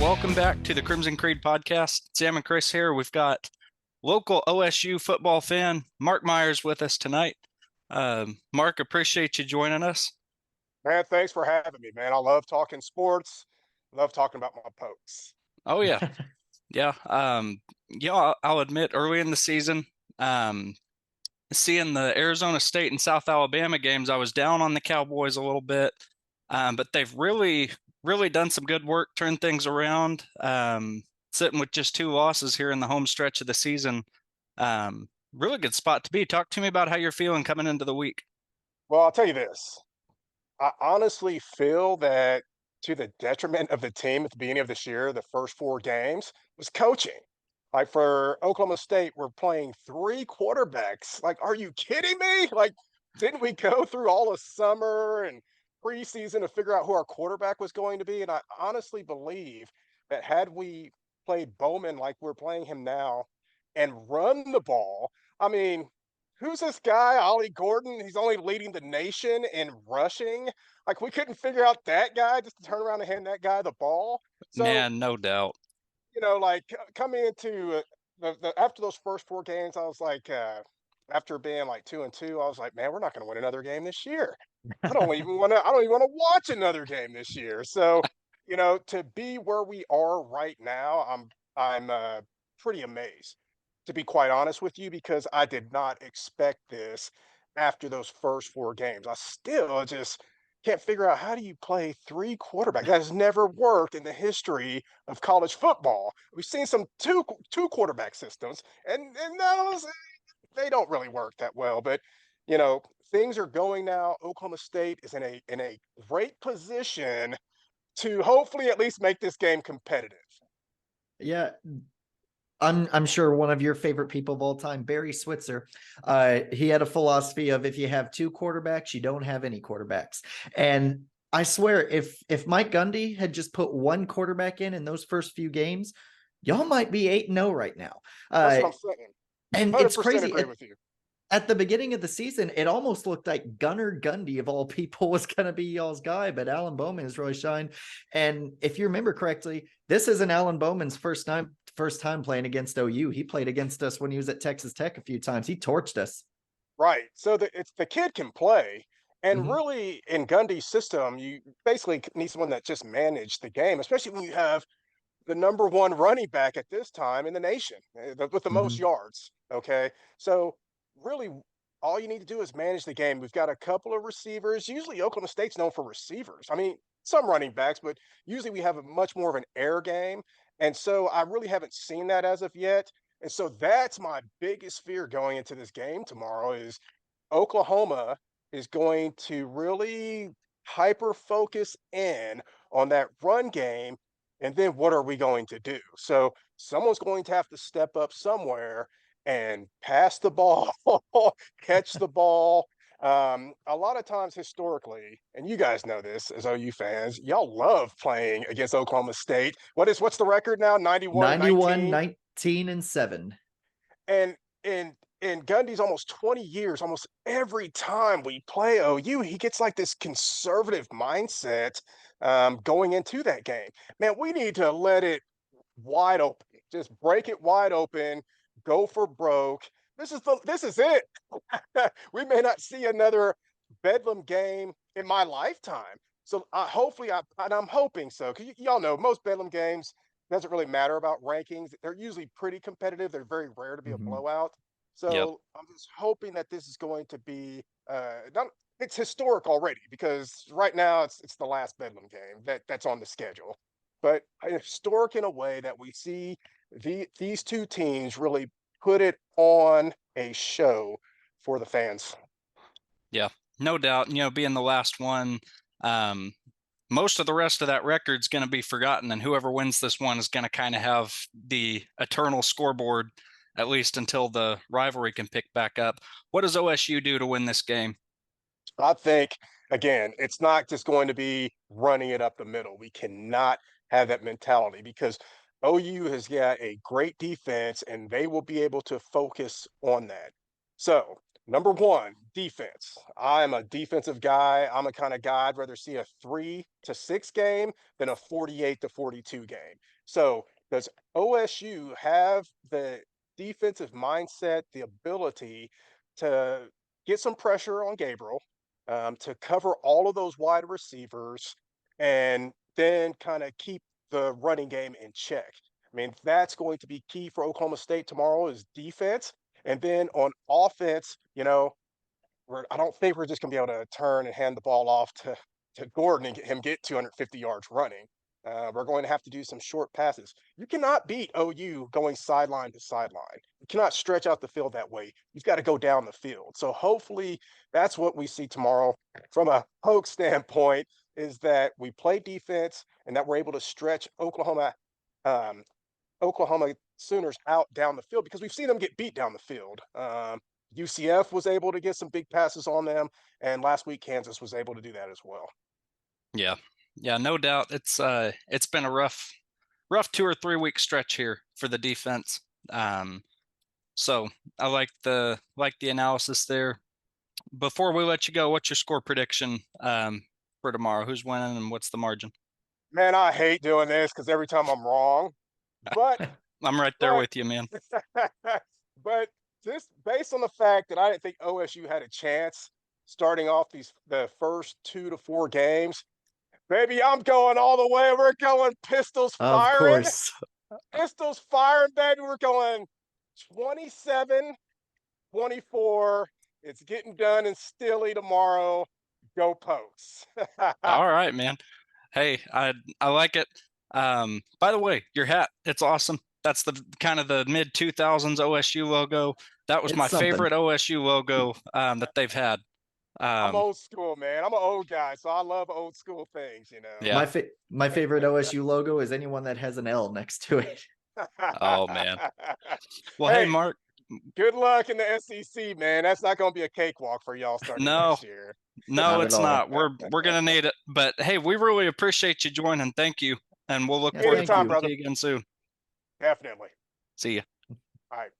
welcome back to the Crimson Creed podcast. Sam and Chris here. We've got local OSU football fan Mark Meyers with us tonight. Mark, appreciate you joining us. Man, thanks for having me, man. I love talking sports. Love talking about my Pokes. Oh yeah, yeah. I'll admit, early in the season, seeing the Arizona State and South Alabama games, I was down on the Cowboys a little bit, but they've really done some good work, turned things around. Sitting with just 2 losses here in the home stretch of the season. Really good spot to be. Talk to me about how you're feeling coming into the week. Well, I'll tell you this. I honestly feel that to the detriment of the team at the beginning of this year, the first 4 games was coaching. Like for Oklahoma State, we're playing 3 quarterbacks. Like, are you kidding me? Like, didn't we go through all of summer and preseason to figure out who our quarterback was going to be? And I honestly believe that had we played Bowman like we're playing him now and run the ball, I mean, who's this guy, Ollie Gordon? He's only leading the nation in rushing. Like, we couldn't figure out that guy just to turn around and hand that guy the ball. So, Man, no doubt. like coming into the after those first 4 games, I was like, after being like 2-2, I was like, man, we're not going to win another game this year. I don't even want to watch another game this year. So, to be where we are right now, I'm pretty amazed, to be quite honest with you, because I did not expect this after those first 4 games. I still just can't figure out, how do you play 3 quarterbacks? That has never worked in the history of college football. We've seen some two quarterback systems, and those, they don't really work that well. But you know, things are going now. Oklahoma State is in a great position to hopefully at least make this game competitive. Yeah, I'm sure one of your favorite people of all time, Barry Switzer, he had a philosophy of, if you have 2 quarterbacks, you don't have any quarterbacks. And I swear, if Mike Gundy had just put 1 quarterback in those first few games, y'all might be 8-0 right now. That's what I'm saying. And 100% it's crazy. agree with you. At the beginning of the season, it almost looked like Gunnar Gundy, of all people, was going to be y'all's guy, but Alan Bowman has really shined. And if you remember correctly, this isn't Alan Bowman's first time playing against OU. He played against us when he was at Texas Tech a few times. He torched us. Right. So the kid can play. And Mhm. really, in Gundy's system, you basically need someone that just managed the game, especially when you have the number 1 running back at this time in the nation, with the most Mhm. yards. Okay. So really, all you need to do is manage the game. We've got a couple of receivers. Usually Oklahoma State's known for receivers. I mean, some running backs, but usually we have a much more of an air game. And so I really haven't seen that as of yet. And so that's my biggest fear going into this game tomorrow, is Oklahoma is going to really hyper focus in on that run game. And then what are we going to do? So someone's going to have to step up somewhere and pass the ball, catch the ball. A lot of times historically, and you guys know this as OU fans, y'all love playing against Oklahoma State. What's the record now? 91, 91-19. 19, and 7. And in Gundy's almost 20 years, almost every time we play OU, he gets like this conservative mindset going into that game. Man, we need to let it wide open. Just break it wide open, go for broke. This is it. We may not see another Bedlam game in my lifetime. So and I'm hoping so, because y'all know most Bedlam games doesn't really matter about rankings. They're usually pretty competitive. They're very rare to be a Mhm. blowout. Yep. So I'm just hoping that this is going to be not it's historic already, because right now it's the last Bedlam game that's on the schedule. But historic in a way that we see these 2 teams really put it on a show for the fans. Yeah, no doubt. Being the last one, um, most of the rest of that record's going to be forgotten, and whoever wins this one is going to kind of have the eternal scoreboard, at least until the rivalry can pick back up. What does OSU do to win this game? I think, again, it's not just going to be running it up the middle. We cannot have that mentality, because OU has got a great defense and they will be able to focus on that. So, number 1, defense. I'm a defensive guy. I'm a kind of guy I'd rather see a 3-6 game than a 48-42 game. So does OSU have the defensive mindset, the ability to get some pressure on Gabriel, to cover all of those wide receivers, and then kind of keep the running game in check? I mean, that's going to be key for Oklahoma State tomorrow is defense. And then on offense, I don't think we're just going to be able to turn and hand the ball off to Gordon and get him get 250 yards running. We're going to have to do some short passes. You cannot beat OU going sideline to sideline. You cannot stretch out the field that way. You've got to go down the field. So hopefully that's what we see tomorrow. From a Hoke standpoint, is that we play defense and that we're able to stretch um, Oklahoma Sooners out down the field because we've seen them get beat down the field. UCF was able to get some big passes on them, and last week Kansas was able to do that as well. Yeah. Yeah, no doubt. It's been a rough 2 or 3 week stretch here for the defense. So I like the analysis there. Before we let you go, what's your score prediction for tomorrow? Who's winning and what's the margin? Man, I hate doing this because every time I'm wrong, but I'm right there but with you, man. but just based on the fact that I didn't think OSU had a chance starting off the first 2 to 4 games, baby, I'm going all the way. We're going pistols Of firing. course. Pistols firing, baby. We're going 27-24. It's getting done in Stilly tomorrow. Go Pokes. All right, man. Hey, I like it. By the way, your hat, it's awesome. That's the kind of the mid 2000s OSU logo. That was It's my something. favorite OSU logo that they've had. I'm old school, man. I'm an old guy, so I love old school things, Yeah. My favorite OSU logo is anyone that has an L next to it. Oh man. Well, hey, Hey, Mark. good luck in the SEC, man. That's not going to be a cakewalk for y'all starting No, next year. no, Not at it's all. not. We're gonna need it. But hey, we really appreciate you joining. Thank you, and we'll look Yeah, forward to thank Anytime, talking you. to brother. you again soon. Definitely. See you. All right.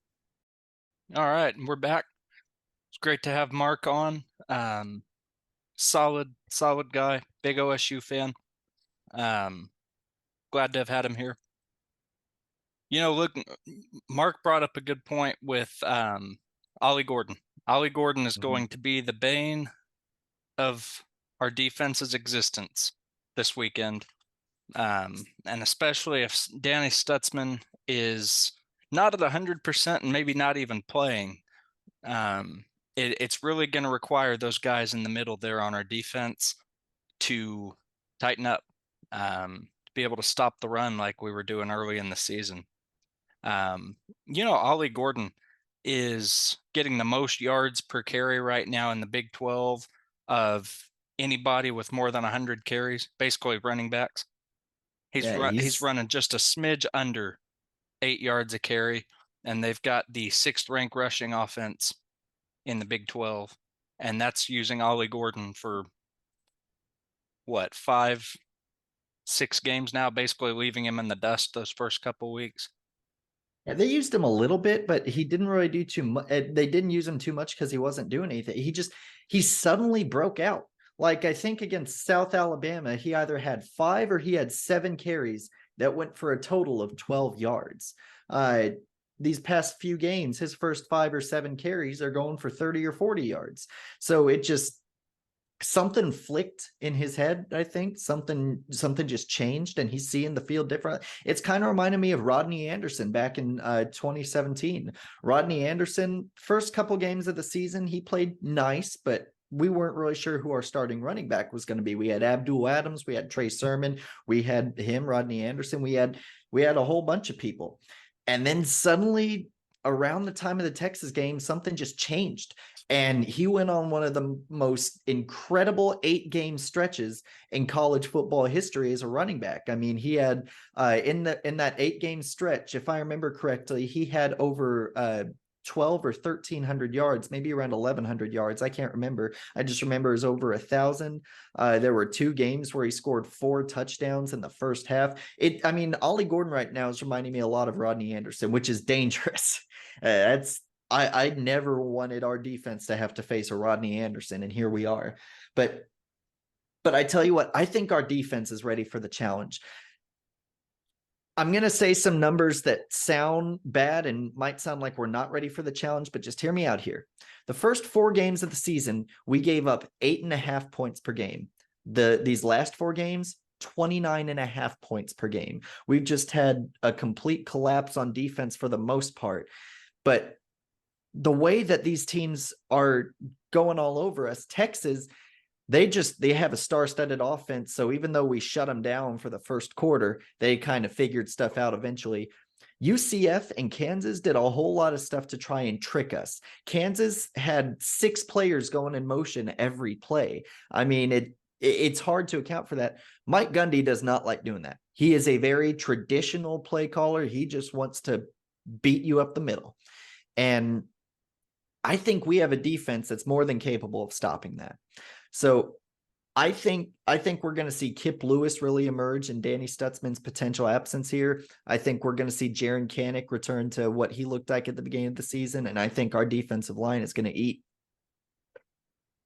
All right, we're back. It's great to have Mark on. Solid guy, big OSU fan. Glad to have had him here. Look, Mark brought up a good point with Ollie Gordon. Ollie Gordon is going to be the bane of our defense's existence this weekend. And especially if Danny Stutzman is not at 100% and maybe not even playing, it's really going to require those guys in the middle there on our defense to tighten up, to be able to stop the run like we were doing early in the season. Ollie Gordon is getting the most yards per carry right now in the Big 12 of anybody with more than 100 carries, basically running backs. He's running just a smidge under 8 yards a carry, and they've got the 6th ranked rushing offense in the Big 12, and that's using Ollie Gordon for what, 5-6 games now, basically leaving him in the dust those first couple weeks. Yeah, they used him a little bit, but he didn't really do too much. They didn't use him too much because he wasn't doing anything. He suddenly broke out. Like I think against South Alabama, he either had 5 or he had 7 carries that went for a total of 12 yards. These past few games, his first 5 or 7 carries are going for 30 or 40 yards. So it just something flicked in his head. I think something just changed and he's seeing the field different. It's kind of reminded me of Rodney Anderson back in 2017. Rodney Anderson, first couple games of the season, he played nice, but we weren't really sure who our starting running back was going to be. We had Abdul Adams, we had Trey Sermon, we had him, Rodney Anderson, we had a whole bunch of people. And then suddenly around the time of the Texas game, something just changed. And he went on one of the most incredible 8-game stretches in college football history as a running back. I mean, he had in that 8-game stretch, if I remember correctly, he had over 1,200 or 1,300 yards, maybe around 1,100 yards. I can't remember. I just remember it was over 1,000. There were 2 games where he scored 4 touchdowns in the first half. Ollie Gordon right now is reminding me a lot of Rodney Anderson, which is dangerous. I never wanted our defense to have to face a Rodney Anderson, and here we are. But I tell you what, I think our defense is ready for the challenge. I'm going to say some numbers that sound bad and might sound like we're not ready for the challenge, but just hear me out here. The first 4 games of the season, we gave up 8.5 points per game. These last 4 games, 29.5 points per game. We've just had a complete collapse on defense for the most part. But the way that these teams are going all over us, Texas, they have a star-studded offense. So even though we shut them down for the first quarter, they kind of figured stuff out eventually. UCF and Kansas did a whole lot of stuff to try and trick us. Kansas had 6 players going in motion every play. I mean, it's hard to account for that. Mike Gundy does not like doing that. He is a very traditional play caller. He just wants to beat you up the middle. And I think we have a defense that's more than capable of stopping that. So I think we're going to see Kip Lewis really emerge in Danny Stutzman's potential absence here. I think we're going to see Jaren Kanak return to what he looked like at the beginning of the season, and I think our defensive line is going to eat.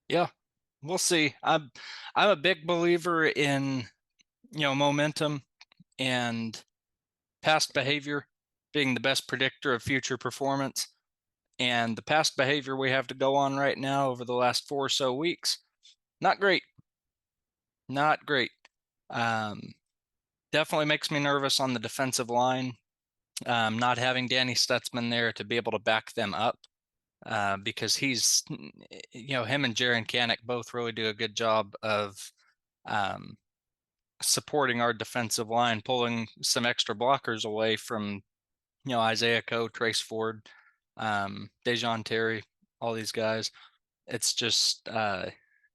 Yeah, we'll see. I'm a big believer in, momentum and past behavior being the best predictor of future performance. And the past behavior we have to go on right now over the last 4 or so weeks, not great. Not great. Definitely makes me nervous on the defensive line. Not having Danny Stutzman there to be able to back them up, because he's, him and Jaren Kanak both really do a good job of supporting our defensive line, pulling some extra blockers away from, Isaiah Coe, Trace Ford, Dejon Terry, all these guys. It's just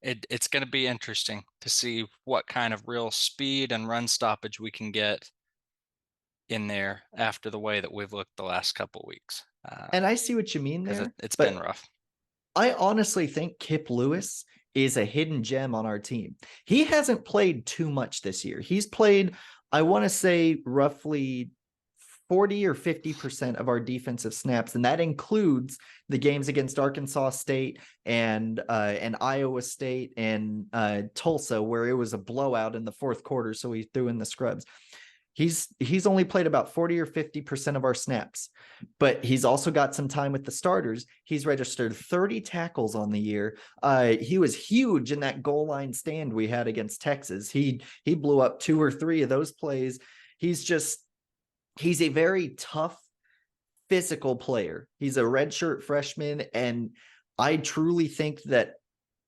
it's going to be interesting to see what kind of real speed and run stoppage we can get in there after the way that we've looked the last couple of weeks. And I see what you mean there. It's been rough. I honestly think Kip Lewis is a hidden gem on our team. He hasn't played too much this year. He's played, I want to say, roughly 40 or 50% of our defensive snaps, and that includes the games against Arkansas State and Iowa State and Tulsa, where it was a blowout in the fourth quarter, so he threw in the scrubs. He's only played about 40 or 50% of our snaps, but he's also got some time with the starters. He's registered 30 tackles on the year. He was huge in that goal line stand we had against Texas. He blew up 2 or 3 of those plays. He's a very tough physical player. He's a redshirt freshman, and I truly think that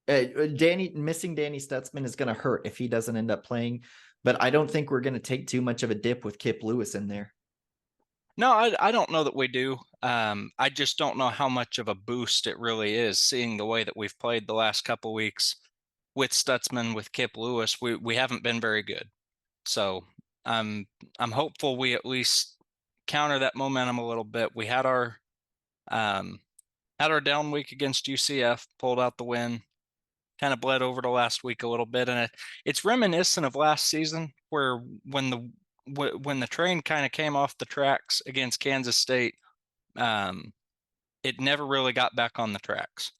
missing Danny Stutzman is going to hurt if he doesn't end up playing. But I don't think we're going to take too much of a dip with Kip Lewis in there. No, I don't know that we do. I just don't know how much of a boost it really is, seeing the way that we've played the last couple weeks with Stutzman, with Kip Lewis. We haven't been very good. So I'm hopeful we at least counter that momentum a little bit. We had our down week against UCF, pulled out the win, kind of bled over to last week a little bit, and it's reminiscent of last season, where when the train kind of came off the tracks against Kansas State, it never really got back on the tracks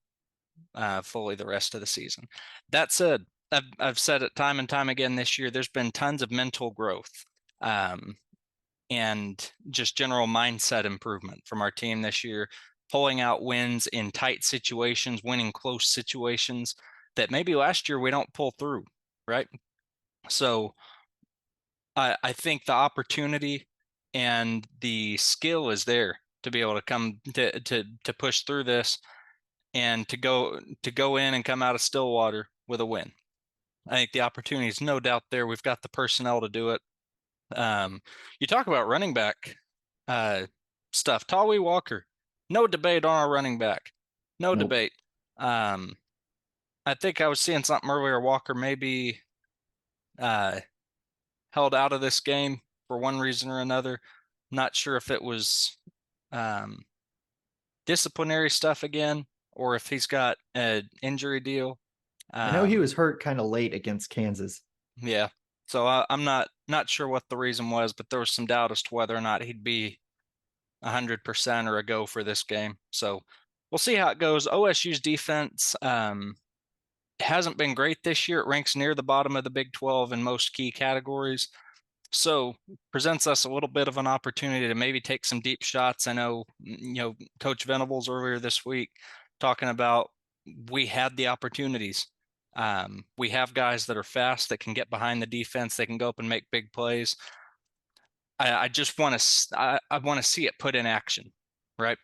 fully the rest of the season. That said, I've said it time and time again this year, there's been tons of mental growth and just general mindset improvement from our team this year, pulling out wins in tight situations, winning close situations that maybe last year we don't pull through, right? So I think the opportunity and the skill is there to be able to come to push through this and to go in and come out of Stillwater with a win. I think the opportunity is no doubt there. We've got the personnel to do it. You talk about running back stuff. Tawi Walker, no debate on our running back. No Nope. debate. I think I was seeing something earlier. Walker maybe held out of this game for one reason or another. Not sure if it was disciplinary stuff again, or if he's got an injury deal. I know he was hurt kind of late against Kansas. Yeah. So I'm not sure what the reason was, but there was some doubt as to whether or not he'd be 100% or a go for this game. So we'll see how it goes. OSU's defense hasn't been great this year. It ranks near the bottom of the Big 12 in most key categories. So presents us a little bit of an opportunity to maybe take some deep shots. I know, Coach Venables earlier this week talking about we had the opportunities. We have guys that are fast that can get behind the defense. They can go up and make big plays. I just want to I want to see it put in action, right?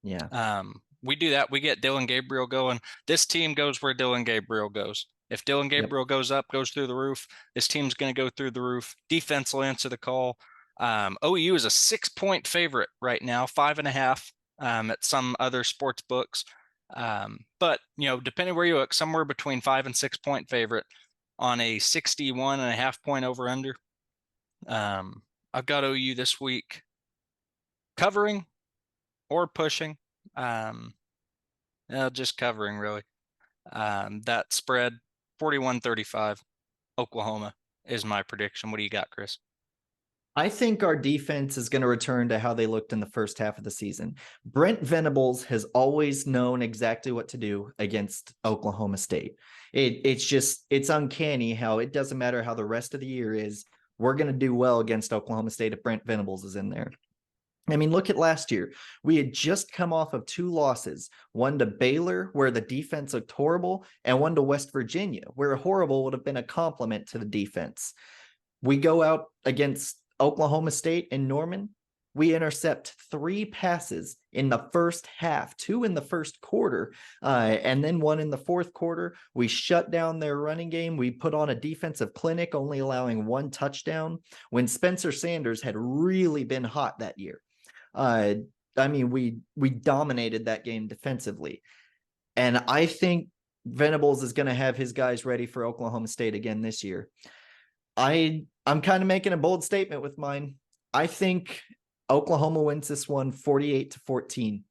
Yeah. We do that. We get Dylan Gabriel going. This team goes where Dylan Gabriel goes. If Dylan Yep. Gabriel goes up, goes through the roof, this team's going to go through the roof. Defense will answer the call. OU is a 6-point favorite right now, 5.5 at some other sports books. But, depending where you look, somewhere between 5 and 6-point favorite on a 61.5 point over under. I've got OU this week covering or pushing. Just covering really. That spread 41-35 Oklahoma is my prediction. What do you got, Chris? I think our defense is going to return to how they looked in the first half of the season. Brent Venables has always known exactly what to do against Oklahoma State. It's uncanny how it doesn't matter how the rest of the year is. We're going to do well against Oklahoma State if Brent Venables is in there. I mean, look at last year. We had just come off of 2 losses, one to Baylor, where the defense looked horrible, and one to West Virginia, where horrible would have been a compliment to the defense. We go out against Oklahoma State and Norman. We intercept 3 passes in the first half, 2 in the first quarter, and then 1 in the fourth quarter. We shut down their running game. We put on a defensive clinic, only allowing 1 touchdown when Spencer Sanders had really been hot that year. I mean, we dominated that game defensively. And I think Venables is going to have his guys ready for Oklahoma State again this year. I'm kind of making a bold statement with mine. I think Oklahoma wins this one 48-14.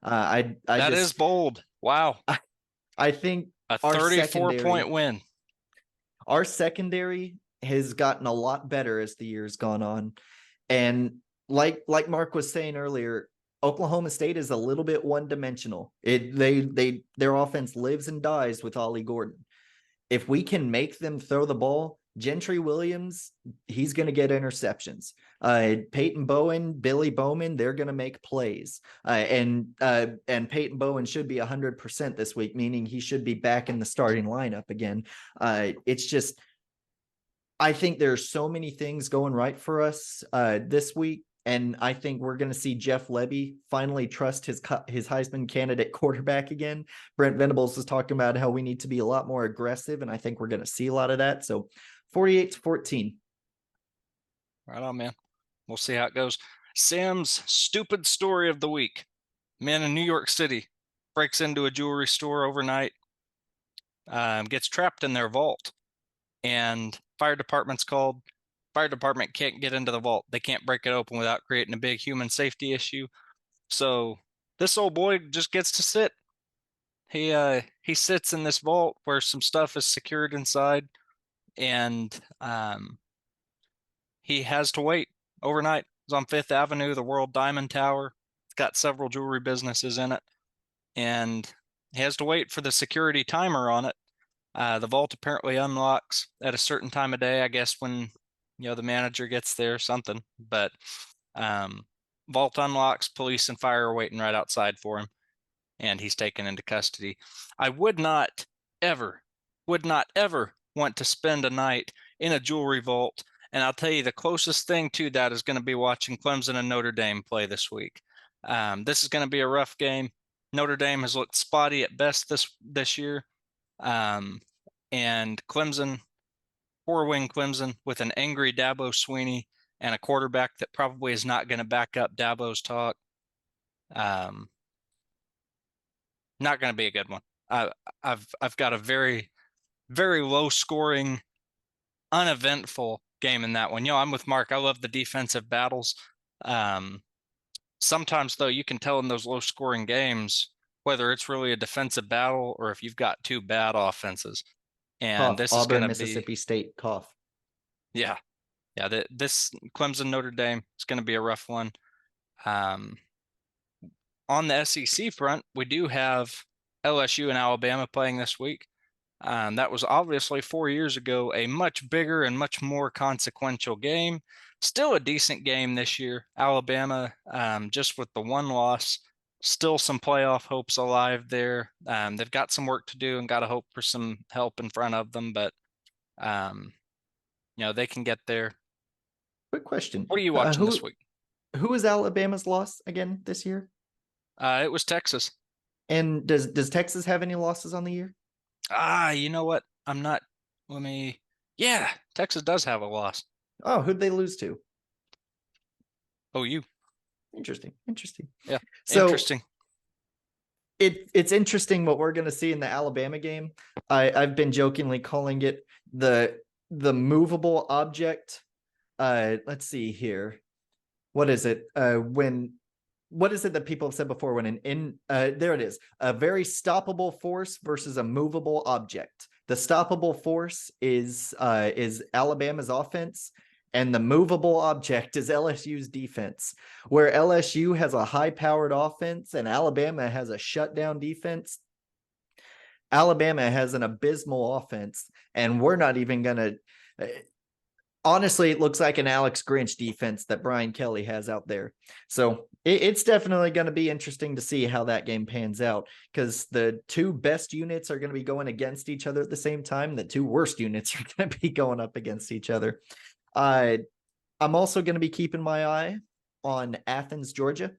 That is bold. Wow. I think a our 34-point win. Our secondary has gotten a lot better as the year's gone on. And like Mark was saying earlier, Oklahoma State is a little bit one-dimensional. Their offense lives and dies with Ollie Gordon. If we can make them throw the ball, Gentry Williams, he's going to get interceptions. Peyton Bowen, Billy Bowman, they're going to make plays. And Peyton Bowen should be 100% this week, meaning he should be back in the starting lineup again. It's just, I think there's so many things going right for us this week. And I think we're going to see Jeff Lebby finally trust his Heisman candidate quarterback again. Brent Venables was talking about how we need to be a lot more aggressive, and I think we're going to see a lot of that. So 48-14. Right on, man. We'll see how it goes. Sam's stupid story of the week. Man in New York City breaks into a jewelry store overnight, gets trapped in their vault, and fire department's called. Fire department can't get into the vault. They can't break it open without creating a big human safety issue. So this old boy just gets to sit. He sits in this vault where some stuff is secured inside, and he has to wait overnight. It's on Fifth Avenue, the World Diamond Tower. It's got several jewelry businesses in it, and he has to wait for the security timer on it. The vault apparently unlocks at a certain time of day, I guess when the manager gets there or something. But vault unlocks, police and fire are waiting right outside for him, and he's taken into custody. I would not ever want to spend a night in a jewelry vault. And I'll tell you, the closest thing to that is going to be watching Clemson and Notre Dame play this week. This is going to be a rough game. Notre Dame has looked spotty at best this year. And Clemson, four-wing Clemson with an angry Dabo Swinney and a quarterback that probably is not going to back up Dabo's talk. Not going to be a good one. I've got a very, very low-scoring, uneventful game in that one. I'm with Mark. I love the defensive battles. Sometimes, though, you can tell in those low-scoring games whether it's really a defensive battle or if you've got 2 bad offenses. And this is going to be Mississippi State cough. Yeah. This Clemson Notre Dame is going to be a rough one. On the SEC front, we do have LSU and Alabama playing this week. That was obviously 4 years ago a much bigger and much more consequential game. Still a decent game this year. Alabama, just with the one loss, still some playoff hopes alive there. They've got some work to do and got to hope for some help in front of them, but they can get there. Quick question. What are you watching this week? Who is Alabama's loss again this year? It was Texas. And does Texas have any losses on the year? You know what? I'm not. Yeah, Texas does have a loss. Oh, who'd they lose to? OU. Interesting. Yeah, So interesting. it's interesting what we're going to see in the Alabama game. I've been jokingly calling it the movable object. Let's see here. What is it? What is it that people have said before when there it is, a very stoppable force versus a movable object. The stoppable force is Alabama's offense, and the movable object is LSU's defense. Where LSU has a high-powered offense and Alabama has a shutdown defense, Alabama has an abysmal offense, and we're not even going to honestly, it looks like an Alex Grinch defense that Brian Kelly has out there. So it's definitely going to be interesting to see how that game pans out, because the two best units are going to be going against each other at the same time. The two worst units are going to be going up against each other. I'm also going to be keeping my eye on Athens, Georgia,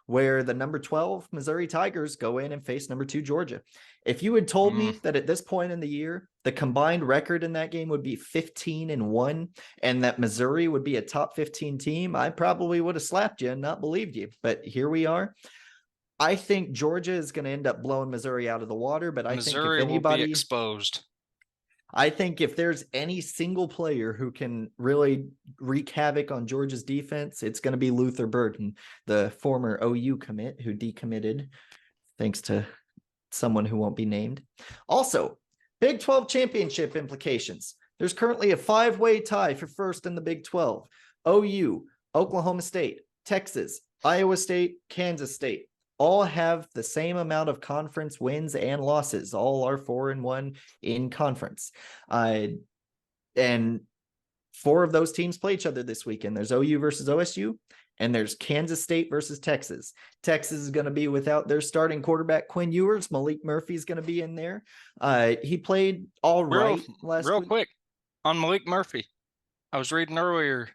where the number 12 Missouri Tigers go in and face number 2 Georgia. If you had told me that at this point in the year, the combined record in that game would be 15-1 and that Missouri would be a top 15 team, I probably would have slapped you and not believed you. But here we are. I think Georgia is going to end up blowing Missouri out of the water, but Missouri will be exposed. I think if there's any single player who can really wreak havoc on Georgia's defense, it's going to be Luther Burden, the former OU commit who decommitted thanks to someone who won't be named. Also, Big 12 championship implications. There's currently a 5-way tie for first in the Big 12. OU, Oklahoma State, Texas, Iowa State, Kansas State all have the same amount of conference wins and losses. All are 4-1 in conference. And 4 of those teams play each other this weekend. There's OU versus OSU, and there's Kansas State versus Texas. Texas is going to be without their starting quarterback, Quinn Ewers. Malik Murphy is going to be in there. He played all right last week. Real quick on Malik Murphy. I was reading earlier.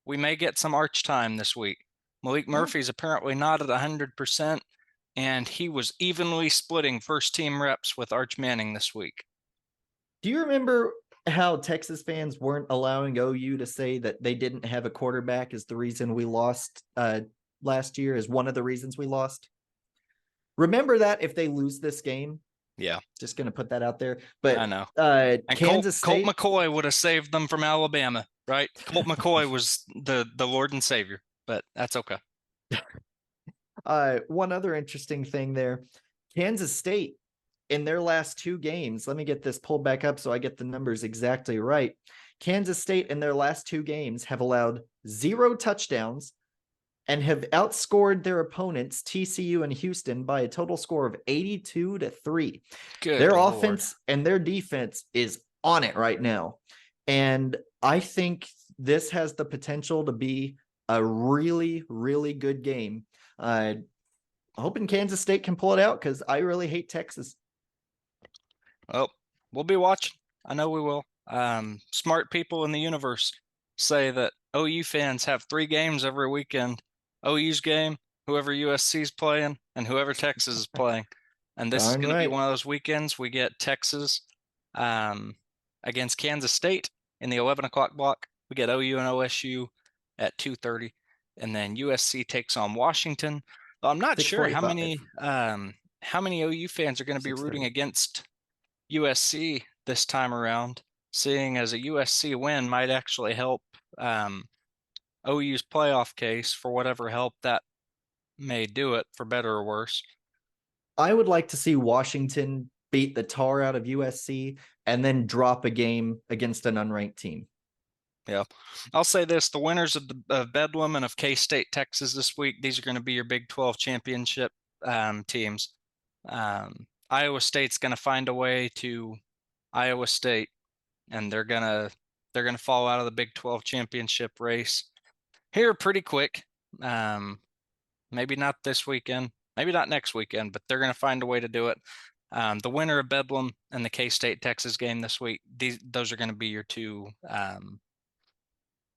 We may get some arch time this week. Malik Murphy's apparently not at 100%, and he was evenly splitting first-team reps with Arch Manning this week. Do you remember how Texas fans weren't allowing OU to say that they didn't have a quarterback as the reason we lost last year, as one of the reasons we lost? Remember that if they lose this game? Yeah. Just going to put that out there. But I know. And Kansas State, Colt McCoy would have saved them from Alabama, right? Colt McCoy was the Lord and Savior, but that's okay. One other interesting thing there. Kansas State, in their last 2 games, let me get this pulled back up so I get the numbers exactly right. Kansas State in their last 2 games have allowed 0 touchdowns and have outscored their opponents, TCU and Houston, by a total score of 82-3. Their offense and their defense is on it right now. And I think this has the potential to be a really, really good game. Hoping Kansas State can pull it out, because I really hate Texas. Well, we'll be watching. I know we will. Smart people in the universe say that OU fans have 3 games every weekend. OU's game, whoever USC's playing, and whoever Texas is playing. And this is going to be one of those weekends. We get Texas against Kansas State in the 11 o'clock block. We get OU and OSU at 2:30. And then USC takes on Washington. I'm not sure how many OU fans are going to be rooting against USC this time around, seeing as a USC win might actually help OU's playoff case for whatever help that may do it, for better or worse. I would like to see Washington beat the tar out of USC and then drop a game against an unranked team. Yeah. I'll say this, the winners of Bedlam and of K-State, Texas this week, these are going to be your Big 12 championship teams. Iowa State's going to find a way to Iowa State, and they're gonna fall out of the Big 12 championship race here pretty quick. Maybe not this weekend, maybe not next weekend, but they're going to find a way to do it. The winner of Bedlam and the K-State Texas game this week, those are going to be your two.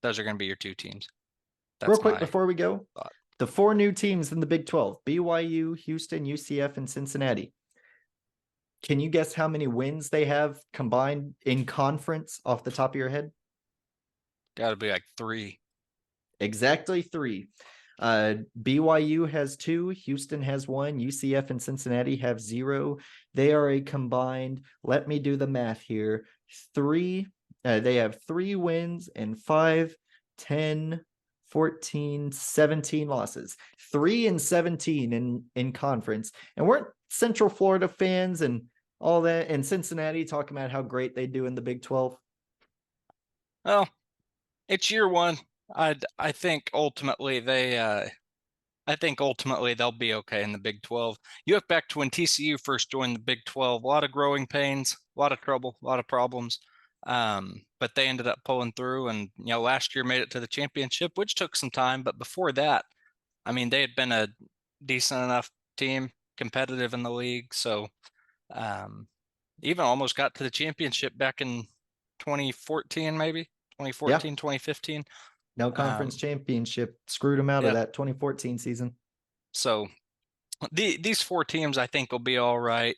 Those are going to be your two teams. That's Real quick my before we go, thought. the 4 new teams in the Big 12: BYU, Houston, UCF, and Cincinnati. Can you guess how many wins they have combined in conference off the top of your head? Got to be like 3. Exactly 3. BYU has 2, Houston has 1, UCF and Cincinnati have 0. They are a combined, let me do the math here, 3. They have 3 wins and 5, 10, 14, 17 losses. 3 and 17 in conference. And weren't Central Florida fans and all that in Cincinnati talking about how great they do in the Big 12? Well, it's year 1. I think ultimately they'll be okay in the Big 12. You look back to when TCU first joined the Big 12, a lot of growing pains, a lot of trouble, a lot of problems. But they ended up pulling through, and last year made it to the championship, which took some time. But before that, I mean, they had been a decent enough team, competitive in the league. So even almost got to the championship back in 2014, maybe 2014, 2015. No conference championship screwed them out of that 2014 season. So these 4 teams, I think, will be all right.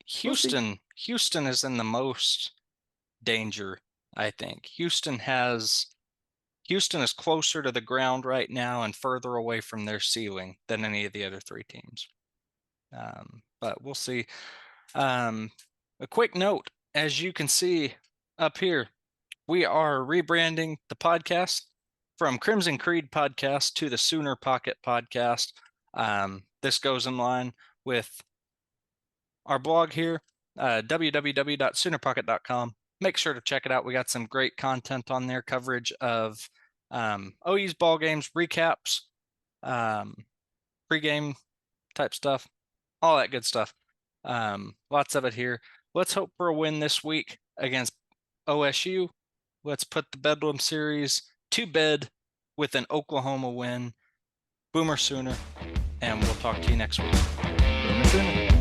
Houston is in the most danger, I think. Houston is closer to the ground right now and further away from their ceiling than any of the other 3 teams. But we'll see. A quick note, as you can see up here, we are rebranding the podcast from Crimson Creed Podcast to the Sooner Pocket Podcast. This goes in line with our blog here, www.soonerpocket.com. Make sure to check it out. We got some great content on there, coverage of OU's ball games, recaps, pregame type stuff, all that good stuff. Lots of it here. Let's hope for a win this week against OSU. Let's put the Bedlam series to bed with an Oklahoma win. Boomer Sooner, and we'll talk to you next week. Boomer Sooner.